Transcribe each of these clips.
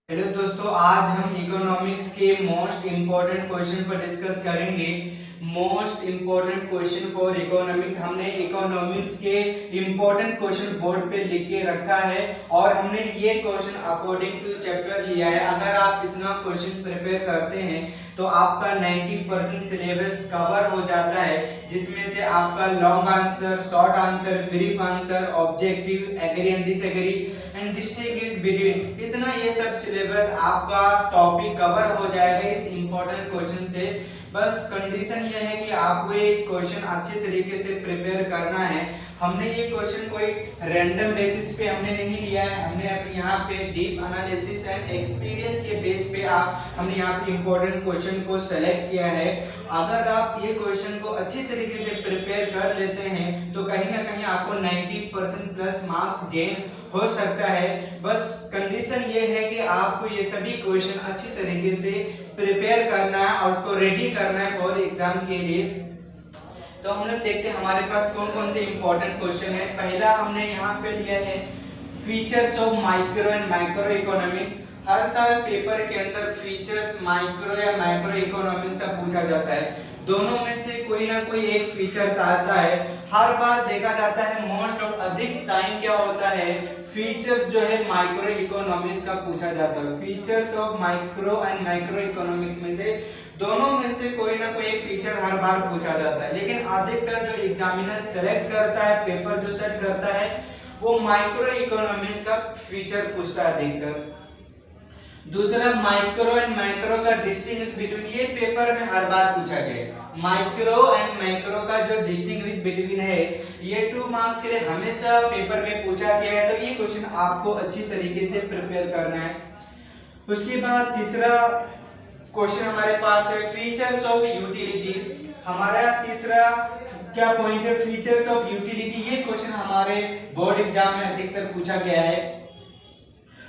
Hello दोस्तों, आज हम इकोनॉमिक्स के मोस्ट इम्पोर्टेंट क्वेश्चन पर डिस्कस करेंगे। Most important question for economics, हमने इकोनॉमिक्स के इम्पोर्टेंट क्वेश्चन बोर्ड पे लिख के रखा है और हमने ये क्वेश्चन अकॉर्डिंग टू चैप्टर लिया है। अगर आप इतना क्वेश्चन प्रिपेयर करते हैं तो आपका 90% सिलेबस कवर हो जाता है, जिसमें से आपका long answer, short answer, brief answer, objective, agree and disagree and distinguish between, इतना ये सब सिलेबस आपका टॉपिक कवर हो जाएगा इस इंपॉर्टेंट क्वेश्चन से। बस कंडीशन ये है कि आपको ये क्वेश्चन अच्छे तरीके से प्रिपेयर करना है। हमने ये क्वेश्चन कोई रैंडम बेसिस पे हमने नहीं लिया है, हमने यहाँ पे डीप एनालिसिस एंड एक्सपीरियंस के बेस पे हमने यहाँ पे इम्पोर्टेंट क्वेश्चन को सेलेक्ट किया है। अगर आप ये क्वेश्चन को अच्छी तरीके से प्रिपेयर कर लेते हैं तो कहीं ना कहीं आपको 90% प्लस मार्क्स गेन हो सकता है। बस कंडीशन ये है कि आपको ये सभी क्वेश्चन अच्छी तरीके से प्रिपेयर करना है और उसको रेडी करना है फॉर एग्जाम के लिए। तो हम लोग देखते हैं हमारे पास कौन कौन से इंपॉर्टेंट क्वेश्चन है। पहला हमने यहाँ पे लिया है features of micro and micro economic. हर साल पेपर के अंदर फीचर्स माइक्रो या माइक्रो इकोनॉमिक से पूछा जाता है। दोनों में से कोई ना कोई एक फीचर्स आता है। हर बार देखा जाता है मोस्ट ऑफ अधिक टाइम क्या होता है, फीचर्स जो है माइक्रो इकोनॉमिक्स का पूछा जाता है। Features of micro and micro economics में से दोनों में से कोई ना कोई एक फीचर हर बार पूछा जाता है, लेकिन अधिकतर जो एग्जामिनर सेलेक्ट करता है, पेपर जो सेट करता है, वो माइक्रो इकोनॉमिक्स का फीचर पूछता है अधिकतर। दूसरा माइक्रो एंड माइक्रो का डिस्टिंग्विश बिटवीन, ये पेपर में हर बार पूछा गया। माइक्रो एंड माइक्रो का जो डिस्टिंग्विश बिटवीन है, ये 2 मार्क्स के लिए हमेशा पेपर में पूछा गया है, तो ये क्वेश्चन आपको अच्छी तरीके से प्रिपेयर करना है। उसके बाद तीसरा क्वेश्चन हमारे पास है फीचर्स ऑफ यूटिलिटी। हमारा तीसरा क्या पॉइंट है, फीचर्स ऑफ यूटिलिटी। ये क्वेश्चन हमारे बोर्ड एग्जाम में अधिकतर पूछा गया है।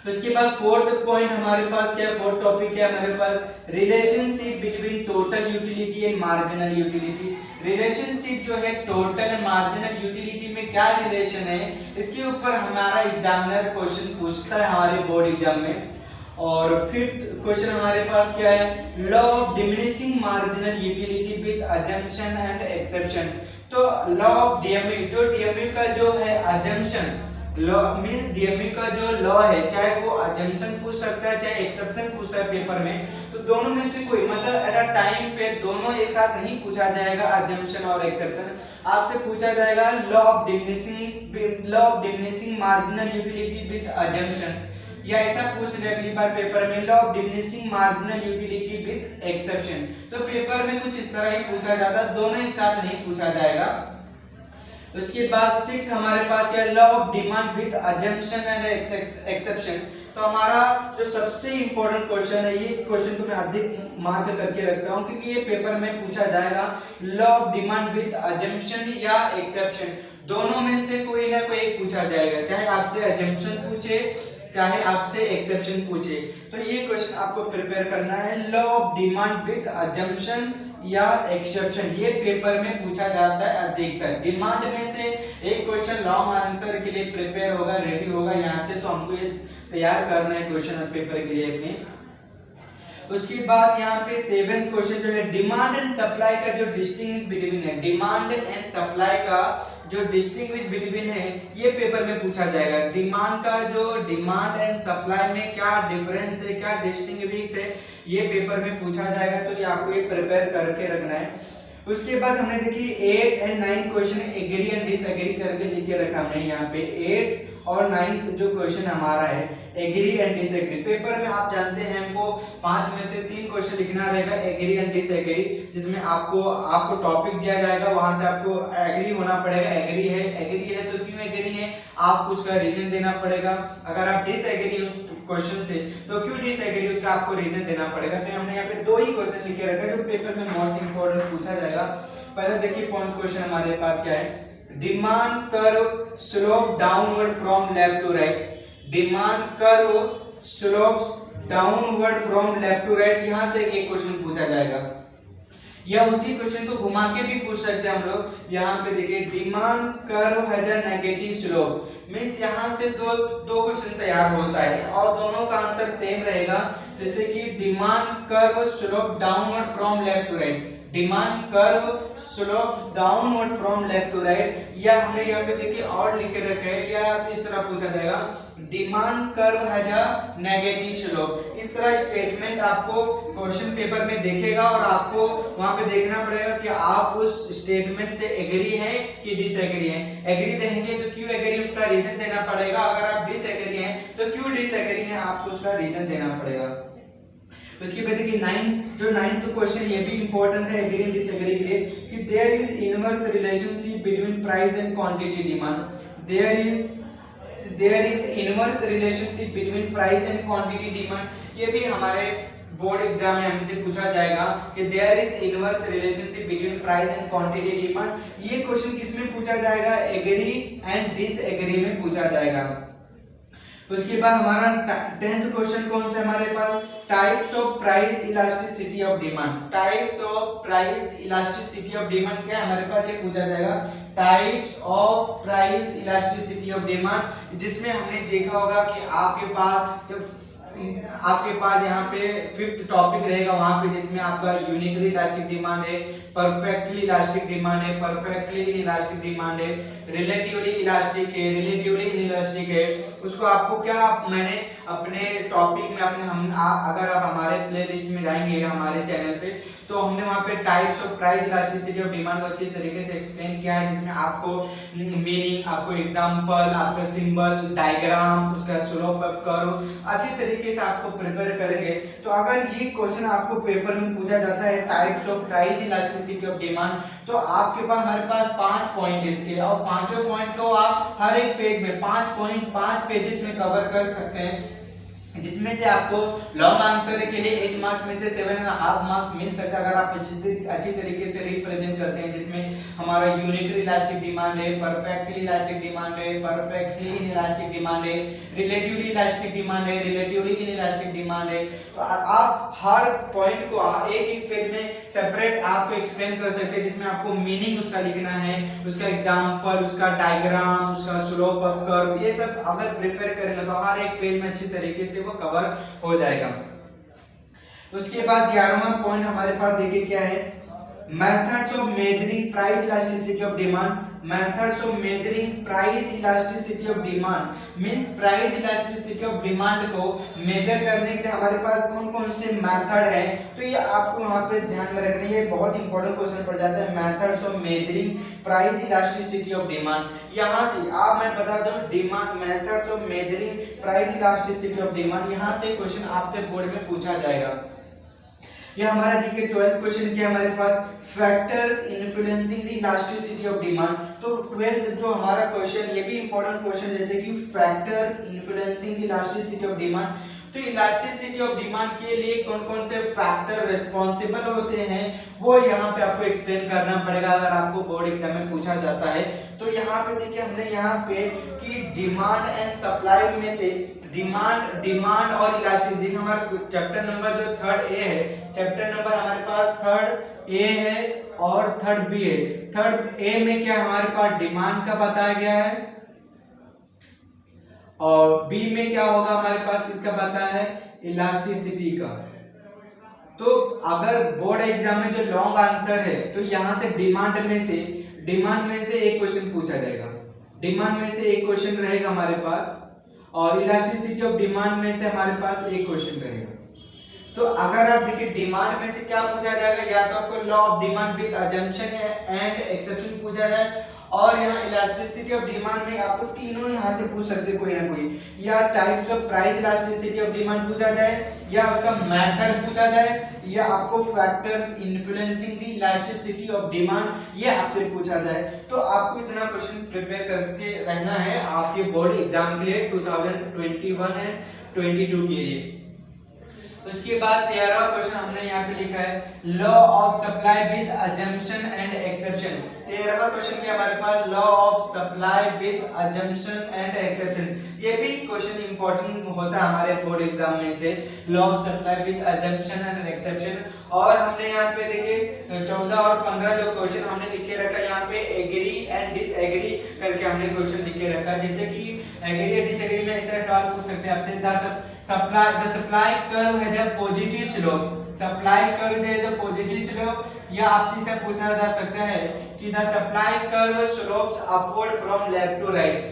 उसके बाद फोर्थ पॉइंट हमारे पास क्या है, फोर्थ टॉपिक क्या है हमारे पास, relationship between total utility and marginal utility. Relationship जो है टोटल एंड मार्जिनल यूटिलिटी में क्या रिलेशन है, इसके ऊपर हमारा एग्जामिनर क्वेश्चन पूछता है हमारे बोर्ड एग्जाम में। और फिफ्थ क्वेश्चन हमारे पास क्या है, law of diminishing marginal utility with assumption and exception. तो लॉ ऑफ डीएमयू, जो डीएमयू का जो है अजम्पशन, लॉ मींस डीएमयू का जो लॉ है, चाहे वो अजम्पशन पूछ सकता है चाहे एक्सेप्शन पूछता है पेपर में, तो दोनों में से कोई, मतलब एट अ टाइम पे दोनों एक साथ नहीं पूछा जाएगा, अजम्पशन और एक्सेप्शन। आपसे पूछा जाएगा law of diminishing marginal utility with assumption, या ऐसा पूछ लिया अगली बार पेपर में law of diminishing marginal utility with exception. तो पेपर में कुछ इस तरह ही पूछा जाता है, दोनों एक साथ नहीं पूछा जाएगा। उसके बाद 6 हमारे पास क्या, law of demand with assumption and exception. तो हमारा जो सबसे इंपॉर्टेंट क्वेश्चन है, ये क्वेश्चन को मैं अधिक मार्क करके रखता हूं क्योंकि ये पेपर में पूछा जाएगा law of demand with assumption या एक्सेप्शन। दोनों में से कोई ना कोई एक पूछा जाएगा, चाहे आपसे अजम्पशन पूछे चाहे आपसे एक्सेप्शन पूछे। तो ये क्वेश्चन आपको प्रिपेयर करना है, law of demand with assumption या एक्सेप्शन, ये पेपर में पूछा जाता है अधिकतर। डिमांड में से एक क्वेश्चन लॉन्ग आंसर के लिए प्रिपेयर होगा, रेडी होगा यहाँ से, तो हमको ये तैयार करना है क्वेश्चन पेपर के लिए अपने। उसके बाद यहाँ पे 7th क्वेश्चन जो है, डिमांड एंड सप्लाई का जो डिस्टिंग्विश बिटवीन है, डिमांड एंड सप्लाई का जो डिस्टिंग्विश बिटवीन है, ये पेपर में पूछा जाएगा। डिमांड का जो डिमांड एंड सप्लाई में क्या डिफरेंस है, क्या डिस्टिंग्विश है, ये पेपर में पूछा जाएगा, तो ये आपको ये प्रिपेयर करके रखना है। उसके बाद हमने देखी 8 and 9 question agree and disagree करके लिख के रखा हमने यहाँ पे। 8 और 9 जो क्वेश्चन हमारा है एग्री एंड डिसएग्री, पेपर में आप जानते हैं हमको 5 में से 3 क्वेश्चन लिखना रहेगा एग्री एंड डिसएग्री, जिसमें आपको टॉपिक दिया जाएगा, वहां से आपको एग्री होना पड़ेगा। एग्री है तो क्यों एग्री है, आपको उसका रीजन देना पड़ेगा। अगर आप डिसएग्री हो क्वेश्चन से तो क्यों डिसएग्री, उसका आपको रीजन देना पड़ेगा। तो हमने यहाँ पे 2 ही क्वेश्चन लिखे रखा है जो पेपर में मोस्ट इंपोर्टेंट पूछा जाएगा। पहले देखिए पॉइंट क्वेश्चन हमारे पास क्या है, demand curve slope downward from left to right. Demand curve slope downward from left to right, यहां तक एक क्वेश्चन पूछा जाएगा। या उसी क्वेश्चन को घुमा के भी पूछ सकते हैं हम लोग। यहाँ पे देखिए demand curve has a negative slope, means यहाँ से दो क्वेश्चन तैयार होता है और दोनों का आंसर सेम रहेगा। जैसे कि demand curve slope downward from left to right, demand curve slope downward from left to right, या हमने यहाँ पे देखिए और लिख के रखे हैं, या इस तरह पूछा जाएगा demand curve has a negative slope. इस तरह स्टेटमेंट आपको क्वेश्चन पेपर में देखेगा और आपको वहां पे देखना पड़ेगा कि आप उस स्टेटमेंट से एग्री हैं कि डिसएग्री हैं। एग्री रहेंगे तो क्यों एग्री उसका रीजन देना पड़ेगा, अगर आप डिसएग्री हैं तो क्यों डिसएग्री हैं आपको उसका रीजन देना पड़ेगा। उसके बाद देखिए नाइन्थ क्वेश्चन ये भी इंपॉर्टेंट है एग्री एंड डिसएग्री के लिए कि there is inverse relationship between price and quantity demand. There is inverse relationship between price and quantity demand. ये भी हमारे बोर्ड एग्जाम में हमसे पूछा जाएगा कि there is inverse relationship between price and quantity demand. ये क्वेश्चन किस में पूछा जाएगा, एग्री एंड डिसएग्री में पूछा जाएगा। उसके बाद हमारा 10th क्वेश्चन कौन सा हमारे पास, types of price elasticity of demand. Types of price elasticity of demand क्या है हमारे पास, ये पूछा जाएगा types of price elasticity of demand, जिसमें हमने देखा होगा कि आपके पास यहाँ पे 5th टॉपिक रहेगा वहां पे, जिसमें आपका यूनिटरी इलास्टिक डिमांड है, परफेक्टली इलास्टिक डिमांड है, परफेक्टली इलास्टिक डिमांड है, रिलेटिवली इलास्टिक है, रिलेटिवली इनइलास्टिक है। उसको आपको क्या मैंने अपने टॉपिक में अगर आप हमारे प्लेलिस्ट में जाएंगे हमारे चैनल पे, तो हमने वहां पे types of price elasticity of demand को अच्छी तरीके से एक्सप्लेन किया है, जिसमें आपको मीनिंग, आपको एग्जांपल, आपका सिंबल, डायग्राम, उसका स्लोप कर्व अच्छी तरीके से आपको प्रिपेयर करेंगे। तो अगर ये क्वेश्चन आपको पेपर में पूछा जाता है types of price elasticity of demand, तो आपके पास हमारे पास 5 पॉइंट है इसके, और पांचों पॉइंट को आप हर एक पेज में 5 पेजेस में कवर कर सकते हैं, जिसमें से आपको लॉन्ग आंसर के लिए 8 मार्क्स में से 7.5 मार्क्स मिल सकता है अगर आप अच्छी तरीके से रिप्रेजेंट करते हैं, जिसमें हमारा यूनिटरी इलास्टिक डिमांड है, परफेक्टली इलास्टिक डिमांड है, परफेक्टली इनइलास्टिक डिमांड है, रिलेटिवली इलास्टिक डिमांड है, रिलेटिवली इनइलास्टिक डिमांड है। तो आप हर पॉइंट को एक पेज में सेपरेट आपको एक्सप्लेन कर सकते हैं, जिसमें आपको मीनिंग उसका लिखना है, उसका एग्जांपल, उसका डायग्राम, उसका स्लोप कर्व, ये सब अगर प्रिपेयर करेंगे तो हर एक पेज में अच्छी तरीके से वो कवर हो जाएगा। उसके बाद 11वां पॉइंट हमारे पास देखिए क्या है, methods of measuring price elasticity of demand. Methods of measuring price elasticity of demand means price elasticity of demand को मेजर करने के लिए हमारे पास कौन कौन से मेथड है, तो ये आपको वहां पे ध्यान में रखना है, ये बहुत इंपॉर्टेंट क्वेश्चन पड़ जाता है। Methods of measuring price elasticity of demand, यहाँ से आप मैं बता दूं demand methods of measuring price elasticity of demand, यहाँ से क्वेश्चन आपसे बोर्ड में पूछा जाएगा। ये हमारा देखिए 12th क्वेश्चन क्या हमारे पास, factors influencing the elasticity of demand. तो 12th जो हमारा क्वेश्चन, ये भी इंपॉर्टेंट क्वेश्चन, जैसे कि factors influencing the elasticity of demand. तो इलास्टिसिटी ऑफ डिमांड के लिए कौन कौन से फैक्टर रिस्पॉन्सिबल होते हैं वो यहाँ पे आपको एक्सप्लेन करना पड़ेगा अगर आपको बोर्ड एग्जाम में पूछा जाता है। तो यहाँ पे देखिए हमने यहाँ पे कि डिमांड एंड सप्लाई में से डिमांड और इलास्टिसिटी, हमारा चैप्टर नंबर जो 3rd ए है, चैप्टर नंबर हमारे पास 3rd ए है और 3rd बी है। 3rd ए में क्या हमारे पास डिमांड का बताया गया है और बी में क्या होगा हमारे पास इसका बताया है इलास्टिसिटी का। तो अगर बोर्ड एग्जाम में जो लॉन्ग आंसर है तो यहाँ से डिमांड में से एक क्वेश्चन पूछा जाएगा, डिमांड में से एक क्वेश्चन रहेगा हमारे पास, और इलास्टिसिटी ऑफ डिमांड में से हमारे पास एक क्वेश्चन रहेगा। तो अगर आप देखिए डिमांड में से क्या पूछा जाएगा, या तो आपको law of demand with assumption and exception पूछा जाए, और यहाँ इलास्टिसिटी ऑफ डिमांड में आपको तीनों यहाँ से पूछ सकते हैं कोई ना कोई, या types of price elasticity of demand पूछा जाए, या उसका मेथड पूछा जाए, या आपको factors influencing the elasticity of demand ये आपसे पूछा जाए। तो आपको इतना क्वेश्चन प्रिपेयर करके रहना है आपके बोर्ड एग्जाम के लिए 2021 एंड 22 के लिए। उसके बाद 13वां क्वेश्चन हमने यहाँ पे लिखा है law of supply with assumption and exception. 13वां क्वेश्चन भी हमारे पास law of supply with assumption and exception. ये भी क्वेश्चन इंपॉर्टेंट होता है हमारे बोर्ड एग्जाम में से, law of supply with assumption and exception. और हमने यहाँ पे देखिए 14 और 15 जो क्वेश्चन हमने लिखे रखा है यहाँ पे एग्री एंड डिसएग्री करके हमने क्वेश्चन लिखे रखा है। जैसे कि एग्री या डिसएग्री में ऐसा सवाल पूछ सकते हैं आपसे, the supply curve has a positive slope, supply curve has a positive slope, या आपसे इसे पूछा जा सकता है कि the supply curve slopes upward from left to right,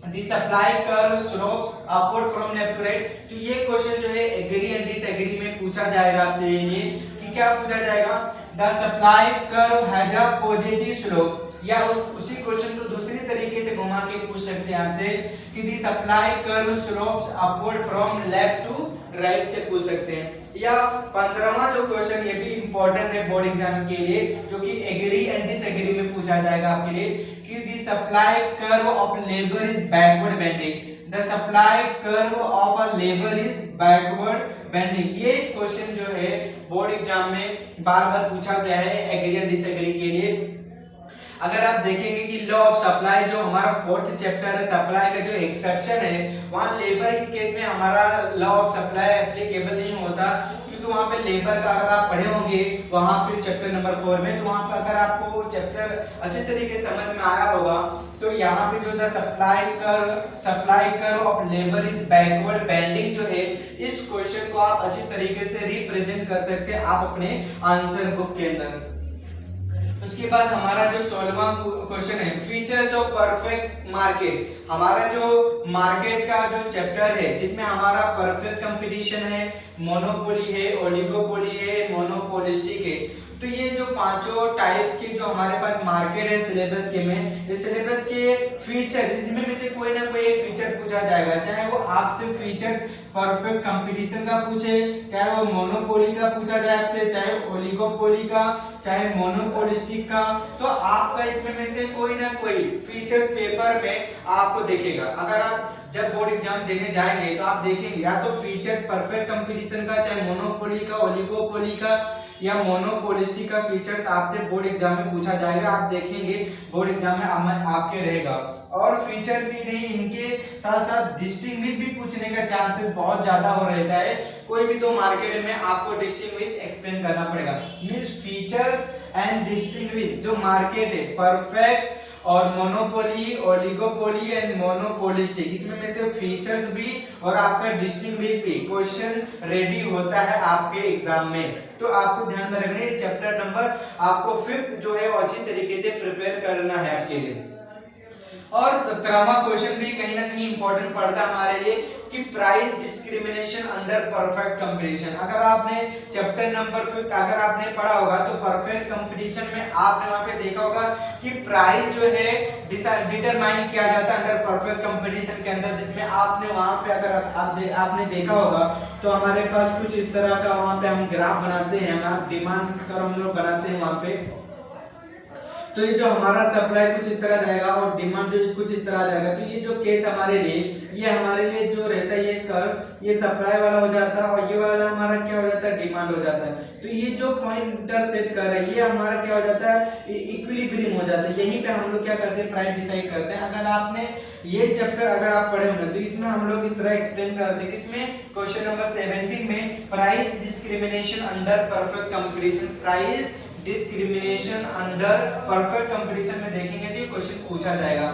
the supply curve slopes upward from left to right। तो ये क्वेश्चन जो है एग्री एंड डिसएग्री में पूछा जाएगा आपसे, ये कि क्या पूछा जाएगा, the supply curve has a positive slope, या उसी क्वेश्चन को दूसरी तरीके से घुमा के पूछ सकते हैं आपसे कि the supply curve slopes upward from left to right से पूछ सकते हैं। या 15वां जो क्वेश्चन, ये भी इंपॉर्टेंट है बोर्ड एग्जाम के लिए, जो कि एग्री एंड डिसएग्री में पूछा जाएगा आपके लिए कि the supply curve of labour is backward bending, the supply curve of a labour is backward bending. ये क्वेश्चन जो है बोर्ड एग्जाम में बार बार पूछा गया है एग्री एंड डिसएग्री के लिए। अगर आप देखेंगे कि लॉ ऑफ सप्लाई जो हमारा 4th चैप्टर है, सप्लाई का जो एक्सेप्शन है, वहां लेबर के केस में हमारा लॉ ऑफ सप्लाई एप्लीकेबल नहीं होता, क्योंकि वहां पे लेबर का अगर आप पढ़े होंगे वहां पे चैप्टर नंबर 4 में, तो वहां पे अगर आपको चैप्टर अच्छे तरीके से समझ में आया होगा तो यहाँ पे जो था supply curve of labour is backward bending जो है, इस क्वेश्चन को आप अच्छी तरीके से रिप्रेजेंट कर सकते हैं आप अपने आंसर बुक के अंदर। उसके बाद हमारा जो 16वां क्वेश्चन है फीचर्स ऑफ परफेक्ट मार्केट। हमारा जो मार्केट का जो चैप्टर है जिसमें हमारा परफेक्ट कंपटीशन है, मोनोपोली है, ओलिगोपोली है, मोनोपोलिस्टिक है। तो ये जो पांचों टाइप्स के जो हमारे पास मार्केट है सिलेबस के में, इस सिलेबस के फीचर, इसमें में से कोई ना कोई एक फीचर पूछा जाएगा, चाहे वो आपसे फीचर परफेक्ट कंपटीशन का पूछे, चाहे वो मोनोपोली का पूछा जाए आपसे, चाहे ओलिगोपोली का, चाहे मोनोपोलिस्टिक का, तो आपका इसमें में से कोई ना कोई फीचर पेपर में आपको देखेगा। अगर आप जब बोर्ड एग्जाम देने जाएंगे तो आप देखेंगे या तो फीचर परफेक्ट कंपटीशन का, चाहे मोनोपोली का, ओलिगोपोली का या मोनोपोलिस्टिक का फीचर्स आपसे बोर्ड एग्जाम में पूछा जाएगा। आप देखेंगे बोर्ड एग्जाम में आपके रहेगा। और फीचर्स ही नहीं, इनके साथ साथ डिस्टिंग्विश भी पूछने का चांसेस बहुत ज्यादा हो रहता है। कोई भी दो मार्केट में आपको डिस्टिंग्विश एक्सप्लेन करना पड़ेगा। मींस फीचर्स एंड डिस्टिंग्विश जो मार्केट है, परफेक्ट और मोनोपोली, ओलिगोपोली एंड मोनोपोलिस्टिक, इसमें में से फीचर्स भी और आपका डिस्टिंग्विश भी क्वेश्चन रेडी होता है आपके एग्जाम में। तो आपको ध्यान में रखना है चैप्टर नंबर आपको 5th जो है अच्छी तरीके से प्रिपेयर करना है आपके लिए। और 17वां क्वेश्चन भी कहीं ना कहीं इंपॉर्टेंट पड़ता है हमारे लिए कि price discrimination under perfect competition. अगर आपने चैप्टर नंबर 5 अगर आपने पढ़ा होगा तो परफेक्ट कंपटीशन में आपने वहां पे देखा होगा कि प्राइस जो है डिटरमाइन किया जाता है अंडर परफेक्ट कंपटीशन के अंदर, जिसमें आपने वहां पे अगर आपने देखा होगा तो हमारे पास कुछ इस तरह का वहां पे हम ग्राफ बनाते हैं, हम डिमांड कर्व हम लोग बनाते हैं वहां पे। तो ये जो हमारा सप्लाई कुछ इस तरह जाएगा और डिमांड जो कुछ इस तरह जाएगा। तो ये जो केस हमारे लिए, ये हमारे लिए जो रहता है ये कर्व, ये सप्लाई वाला हो जाता है और ये वाला हमारा क्या हो जाता है, डिमांड हो जाता है। तो ये जो पॉइंट इंटरसेक्ट कर रहा है ये हमारा क्या हो जाता है, इक्विलिब्रियम हो जाता है। यहीं पे हम लोग क्या करते हैं, प्राइस डिसाइड करते हैं। अगर आपने ये चैप्टर अगर आप पढ़े होंगे तो इसमें हम लोग इस तरह एक्सप्लेन करते हैं, किसमें, क्वेश्चन नंबर 17 में price discrimination under perfect competition. Price discrimination under perfect competition में देखेंगे तो ये क्वेश्चन पूछा जाएगा।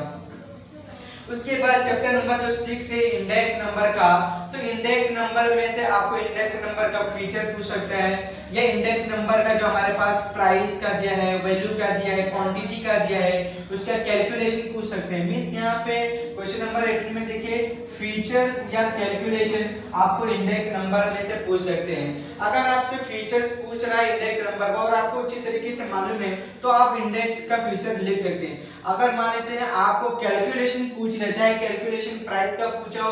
उसके बाद चैप्टर नंबर जो 6 है इंडेक्स नंबर का, तो इंडेक्स नंबर में से आपको इंडेक्स नंबर का फीचर पूछ सकता है, या इंडेक्स नंबर का जो हमारे पास प्राइस का दिया है, वैल्यू का दिया है, क्वांटिटी का दिया है, उसका कैलकुलेशन पूछ सकते हैं। मींस यहाँ पे क्वेश्चन नंबर 18 में देखिए फीचर्स या कैलकुलेशन आपको इंडेक्स नंबर में से पूछ सकते हैं। अगर आपसे फीचर्स पूछ रहा है इंडेक्स नंबर का और आपको अच्छी तरीके से मालूम है तो आप इंडेक्स का फीचर लिख सकते हैं। अगर मान लेते हैं आपको कैलकुलेशन पूछना, चाहे कैलकुलेशन प्राइस का पूछा हो,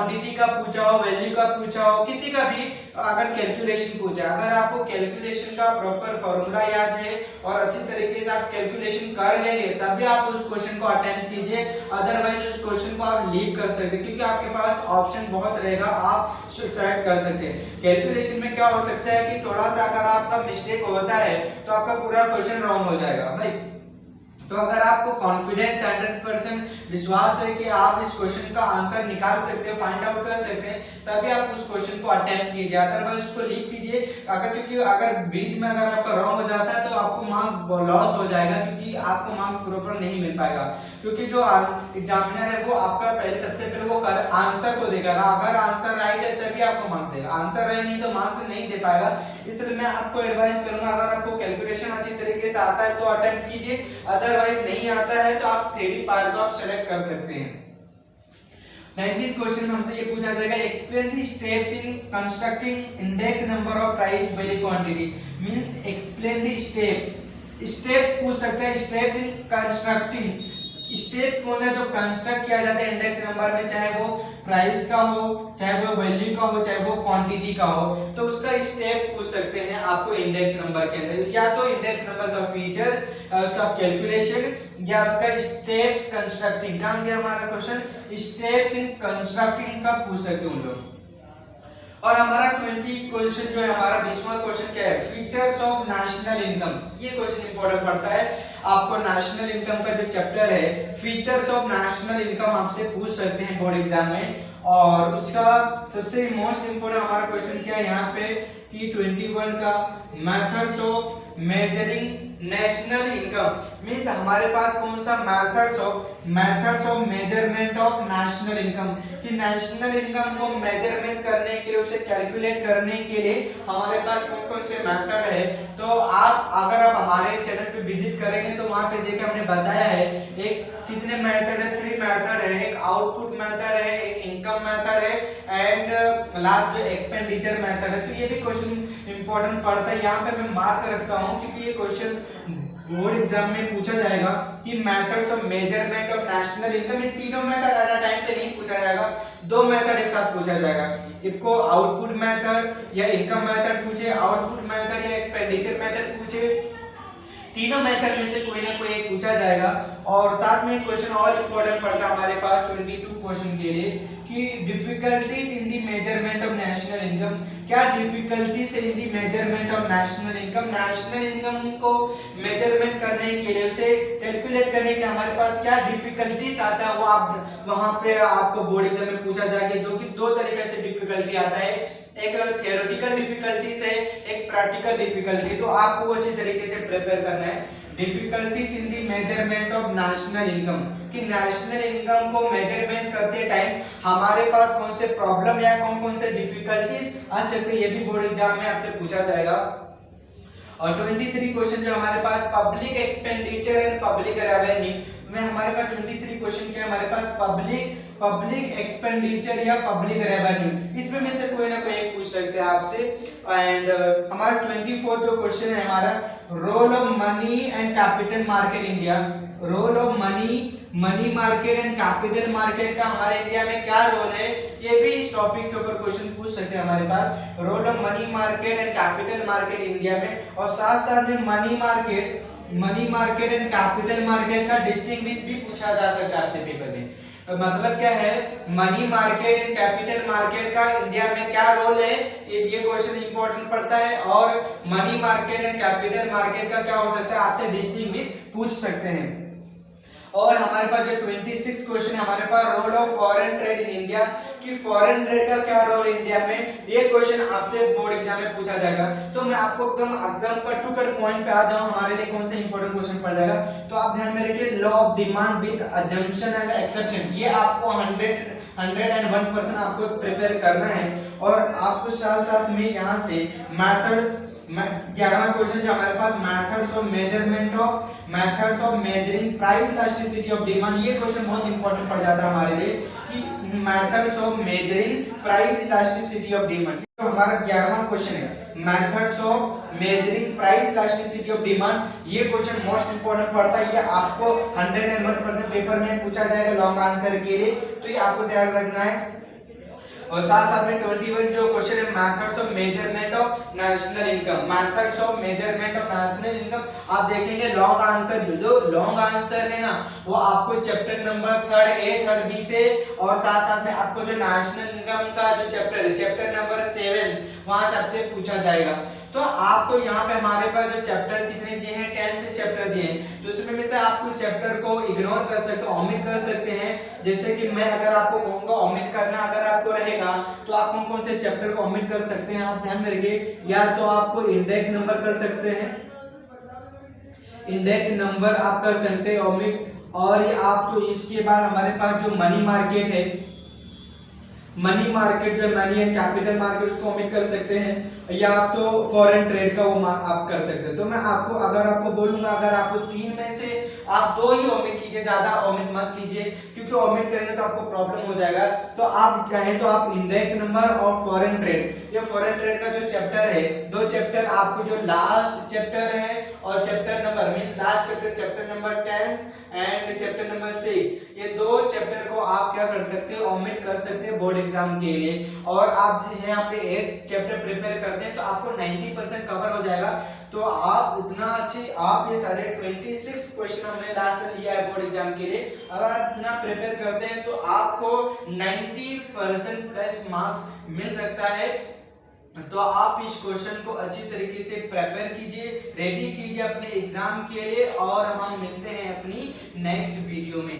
क्वांटिटी का पूछा हो, वैल्यू का पूछा हो, किसी का भी अगर कैलकुलेशन पूछा, अगर आपको कैलकुलेशन का प्रॉपर फॉर्मूला याद है और अच्छी तरीके से आप कैलकुलेशन कर लेंगे तभी आप उस क्वेश्चन को अटेम्प्ट कीजिए, अदरवाइज उस क्वेश्चन को आप लीव कर सकते हैं क्योंकि आपके पास ऑप्शन बहुत रहेगा, आप सेलेक्ट कर सकते हैं। कैलकुलेशन में क्या हो सकता है कि थोड़ा सा अगर आपका मिस्टेक होता है तो आपका पूरा क्वेश्चन रॉन्ग हो जाएगा भाई। तो अगर आपको कॉन्फिडेंस 100% विश्वास है कि आप इस क्वेश्चन का आंसर निकाल सकते हैं, फाइंड आउट कर सकते हैं, तभी आप उस क्वेश्चन को अटेम्प्ट कीजिए, अदरवाइज उसको लीव कीजिए। क्योंकि अगर बीच में अगर आपका रॉन्ग हो जाता है तो आपको मार्क्स लॉस हो जाएगा क्योंकि आपको मार्क्स प्रॉपर नहीं मिल पाएगा, क्योंकि जो एग्जामिनर है वो आपका सबसे पहले वो आंसर को देगा, अगर आंसर राइट है तभी आपको मार्क्स देगा, आंसर राइट नहीं तो मार्क्स नहीं दे पाएगा। इसलिए मैं आपको एडवाइस करूंगा अगर आपको कैलकुलेशन अच्छी तरीके से आता है तो अटेम्प्ट कीजिए, अदरवाइज नहीं आता है तो आप थ्योरी पार्ट को आप सेलेक्ट कर सकते हैं। 19th क्वेश्चन में हमसे ये पूछा जाएगा, explain the steps in constructing index number of price value quantity, means explain the steps पूछ सकते हैं, स्टेप्स इन कंस्ट्रक्टिंग, स्टेप्स बोलते हैं जो कंस्ट्रक्ट किया जाता है इंडेक्स नंबर में, चाहे वो प्राइस का हो, चाहे वो वैल्यू का हो, चाहे वो क्वांटिटी का हो, तो उसका स्टेप पूछ सकते हैं आपको इंडेक्स नंबर के अंदर, या तो इंडेक्स नंबर का फीचर, उसका कैलकुलेशन, या उसका स्टेप्स कंस्ट्रक्टिंग। कहां गया हमारा क्वेश्चन, स्टेप्स इन कंस्ट्रक्टिंग का पूछ सकते हैं उन लोग। और हमारा 20 क्वेश्चन जो है हमारा 20वां क्वेश्चन क्या है, फीचर्स ऑफ नेशनल इनकम। ये क्वेश्चन इंपॉर्टेंट पड़ता है आपको, नेशनल इनकम का जो चैप्टर है फीचर्स ऑफ नेशनल इनकम आपसे पूछ सकते हैं बोर्ड एग्जाम में। और उसका सबसे मोस्ट इंपोर्टेंट हमारा क्वेश्चन क्या है यहाँ पे कि 21 का methods of measuring national income, means हमारे पास कौन सा methods of measurement of national income, कि नेशनल इनकम को मेजरमेंट करने के लिए, उसे कैलकुलेट करने के लिए हमारे पास कौन कौन से मेथड है। तो आप अगर आप हमारे चैनल पे विजिट करेंगे तो वहां पे देखिए हमने बताया है एक कितने मेथड है, 3 मेथड है, एक आउटपुट मेथड है, एक इनकम मेथड है एंड लास्ट जो एक्सपेंडिचर मेथड है। तो ये भी क्वेश्चन इंपॉर्टेंट पड़ता है, यहाँ पे मैं मार्क रखता हूँ क्योंकि ये क्वेश्चन बोर्ड एग्जाम में पूछा जाएगा कि methods of measurement of national income, ये तीनों मेथड एट अ टाइम पे नहीं पूछा जाएगा, 2 मेथड एक साथ पूछा जाएगा। इसको आउटपुट मेथड या इनकम मेथड पूछे, आउटपुट मेथड या एक्सपेंडिचर मेथड पूछे, तीनों मेथड में से कोई ना कोई एक पूछा जाएगा। और साथ में एक क्वेश्चन और इंपॉर्टेंट पड़ता है हमारे पास 22 क्वेश्चन के लिए कि difficulties in the measurement of national income, क्या difficulties in the measurement of national income, national income को मेजरमेंट करने के लिए, उसे कैलकुलेट करने के लिए हमारे पास क्या डिफिकल्टीज आता है, वो आप वहां पे आपको बोर्ड एग्जाम में पूछा जाएगा, जो कि 2 तरीके से डिफिकल्टी आता है, एक थियोरेटिकल डिफिकल्टीज है, एक प्रैक्टिकल डिफिकल्टी। तो आपको वो अच्छी तरीके से प्रिपेयर करना है। Difficulties in the measurement of national income, कि नेशनल इनकम को मेजरमेंट करते टाइम हमारे पास कौन से प्रॉब्लम या कौन कौन से डिफिकल्टीज आ सकते हैं, ये भी बोर्ड एग्जाम में आपसे पूछा जाएगा। और 23 क्वेश्चन जो हमारे पास public expenditure and public revenue में हमारे पास 23 क्वेश्चन क्या है हमारे पास, पब्लिक एक्सपेंडिचर या पब्लिक रेवेन्यू, इसमें में से कोई ना कोई एक पूछ सकते हैं आपसे। एंड हमारा 24 जो क्वेश्चन है हमारा, role of money and capital market India, role of money market and capital market का हमारे इंडिया में क्या रोल है, ये भी इस टॉपिक के ऊपर क्वेश्चन पूछ सकते हैं हमारे पास, role of money market and capital market India में। और साथ साथ में money market and capital market का डिस्टिंग्विश भी पूछा जा सकता है आपसे पेपर में। मतलब क्या है, money market and capital market का इंडिया में क्या रोल है, ये क्वेश्चन इंपॉर्टेंट पड़ता है। और money market and capital market का क्या हो सकता है, आपसे डिस्टिंग्विश पूछ सकते हैं। और हमारे पास जो 26 क्वेश्चन है हमारे पास, role of foreign trade in India, कि फॉरेन ट्रेड का क्या रोल इंडिया में, ये क्वेश्चन आपसे बोर्ड एग्जाम में पूछा जाएगा। तो मैं आपको एकदम कट टू कट पॉइंट पे आ जाऊं, हमारे लिए कौन सा इंपॉर्टेंट क्वेश्चन पड़ जाएगा। तो आप ध्यान में रखिए, law of demand with assumption and exception, ये आपको 101% आपको प्रिपेयर करना है। और आपको साथ साथ में यहाँ से मेथड 11वां क्वेश्चन जो हमारे पास, methods of measuring price elasticity of demand, ये क्वेश्चन बहुत इंपॉर्टेंट पड़ जाता है हमारे लिए कि methods of measuring price elasticity of demand, तो हमारा 11वां क्वेश्चन है, methods of measuring price elasticity of demand. ये क्वेश्चन मोस्ट इंपॉर्टेंट पड़ता है, ये आपको 101% पेपर में पूछा जाएगा लॉन्ग आंसर के लिए, तो ये आपको तैयार रखना है। और साथ साथ में 21 जो क्वेश्चन है methods of measurement of national income, methods of measurement of national income. आप देखेंगे लॉन्ग आंसर जो लॉन्ग आंसर है ना वो आपको चैप्टर नंबर 3 A 3 B से, और साथ साथ में आपको जो नेशनल इनकम का जो चैप्टर है चैप्टर नंबर 7 वहां से आपसे पूछा जाएगा। तो आपको यहाँ पे हमारे पास जो चैप्टर कितने दिए हैं 10th चैप्टर दिए हैं, तो इसमें में से आप कोई चैप्टर को इग्नोर कर सकते हो, ओमिट कर सकते हैं। जैसे कि मैं अगर आपको कहूंगा ओमिट करना अगर आपको रहेगा तो आप कौन कौन से चैप्टर को ओमिट कर सकते हैं आप ध्यान में रखिए। या तो आपको इंडेक्स नंबर कर सकते हैं, इंडेक्स नंबर आप कर सकते हैं ओमिट, और ये आप तो इसके बाद हमारे पास जो मनी मार्केट है, मनी मार्केट जो मनी एंड कैपिटल मार्केट उसको ओमिट कर सकते हैं, या आप तो फॉरेन ट्रेड का वो आप कर सकते हैं। तो मैं आपको अगर आपको बोलूंगा अगर आपको 3 में से आप 2 ही ओमिट कीजिए, ज्यादा ओमिट मत कीजिए, क्योंकि ओमिट करेंगे तो आपको प्रॉब्लम हो जाएगा। तो आप चाहे तो आप इंडेक्स नंबर और फॉरेन ट्रेड, ये फॉरेन ट्रेड का जो चैप्टर है 2 चैप्टर आपको जो लास्ट चैप्टर है और chapter number mean last chapter chapter number 10 and chapter number 6, ये 2 चैप्टर को आप क्या कर सकते हो ओमिट कर सकते हैं बोर्ड एग्जाम के लिए। और आप यहाँ पे 8 चैप्टर प्रिपेयर करते हैं तो आपको 90% कवर हो जाएगा। तो आप इतना अच्छी आप ये सारे 26 क्वेश्चन हमने लास्ट में लिया है बोर्ड एग्जाम के लिए, अगर आप इतना प्रिपेयर करते हैं तो आपको 90% प्लस मार्क्स मिल सकता है। तो आप इस क्वेश्चन को अच्छी तरीके से प्रिपेयर कीजिए, रेडी कीजिए अपने एग्जाम के लिए, और हम मिलते हैं अपनी नेक्स्ट वीडियो में।